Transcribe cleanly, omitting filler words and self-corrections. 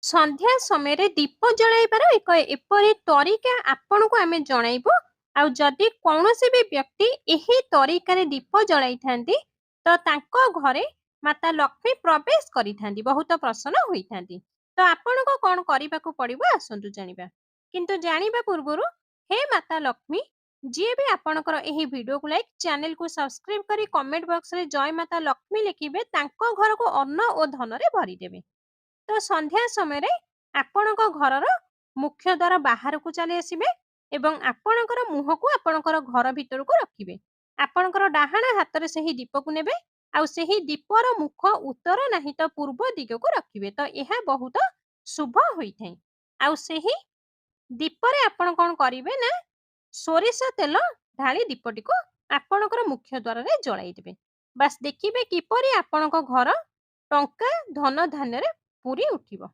ସନ୍ଧ୍ୟା ସମୟରେ ଦୀପ ଜଳାଇବାର ଏକ ଏପରି ତରିକା ଆପଣଙ୍କୁ ଆମେ ଜଣାଇବୁ। ଆଉ ଯଦି କୌଣସି ବି ବ୍ୟକ୍ତି ଏହି ତରିକାରେ ଦୀପ ଜଳାଇଥାନ୍ତି ତ ତାଙ୍କ ଘରେ ମାତା ଲକ୍ଷ୍ମୀ ପ୍ରବେଶ କରିଥାନ୍ତି, ବହୁତ ପ୍ରସନ୍ନ ହୋଇଥାନ୍ତି। ତ ଆପଣଙ୍କୁ କଣ କରିବାକୁ ପଡିବ ଆସନ୍ତୁ ଜାଣିବା। କିନ୍ତୁ ଜାଣିବା ପୂର୍ବରୁ ହେ ମାତା ଲକ୍ଷ୍ମୀ, ଯିଏ ବି ଆପଣଙ୍କର ଏହି ଭିଡିଓକୁ ଲାଇକ୍, ଚ୍ୟାନେଲକୁ ସବସ୍କ୍ରାଇବ କରି କମେଣ୍ଟ ବକ୍ସରେ ଜୟ ମାତା ଲକ୍ଷ୍ମୀ ଲେଖିବେ, ତାଙ୍କ ଘରକୁ ଅନ୍ନ ଓ ଧନରେ ଭରିଦେବେ। ତ ସନ୍ଧ୍ୟା ସମୟରେ ଆପଣଙ୍କ ଘରର ମୁଖ୍ୟ ଦ୍ୱାର ବାହାରକୁ ଚାଲି ଆସିବେ ଏବଂ ଆପଣଙ୍କର ମୁହଁକୁ ଆପଣଙ୍କର ଘର ଭିତରକୁ ରଖିବେ। ଆପଣଙ୍କର ଡାହାଣ ହାତରେ ସେହି ଦୀପକୁ ନେବେ ଆଉ ସେହି ଦୀପର ମୁଖ ଉତ୍ତର ନାହିଁ ତ ପୂର୍ବ ଦିଗକୁ ରଖିବେ। ତ ଏହା ବହୁତ ଶୁଭ ହୋଇଥାଏ। ଆଉ ସେହି ଦୀପରେ ଆପଣ କଣ କରିବେ ନା ସୋରିଷ ତେଲ ଢାଳି ଦୀପଟିକୁ ଆପଣଙ୍କର ମୁଖ୍ୟ ଦ୍ୱାରରେ ଜଳାଇ ଦେବେ। ବାସ୍ ଦେଖିବେ କିପରି ଆପଣଙ୍କ ଘର ଟଙ୍କା ଧନ ଧାନ୍ୟରେ ପୁରୀ ଉଠିବ।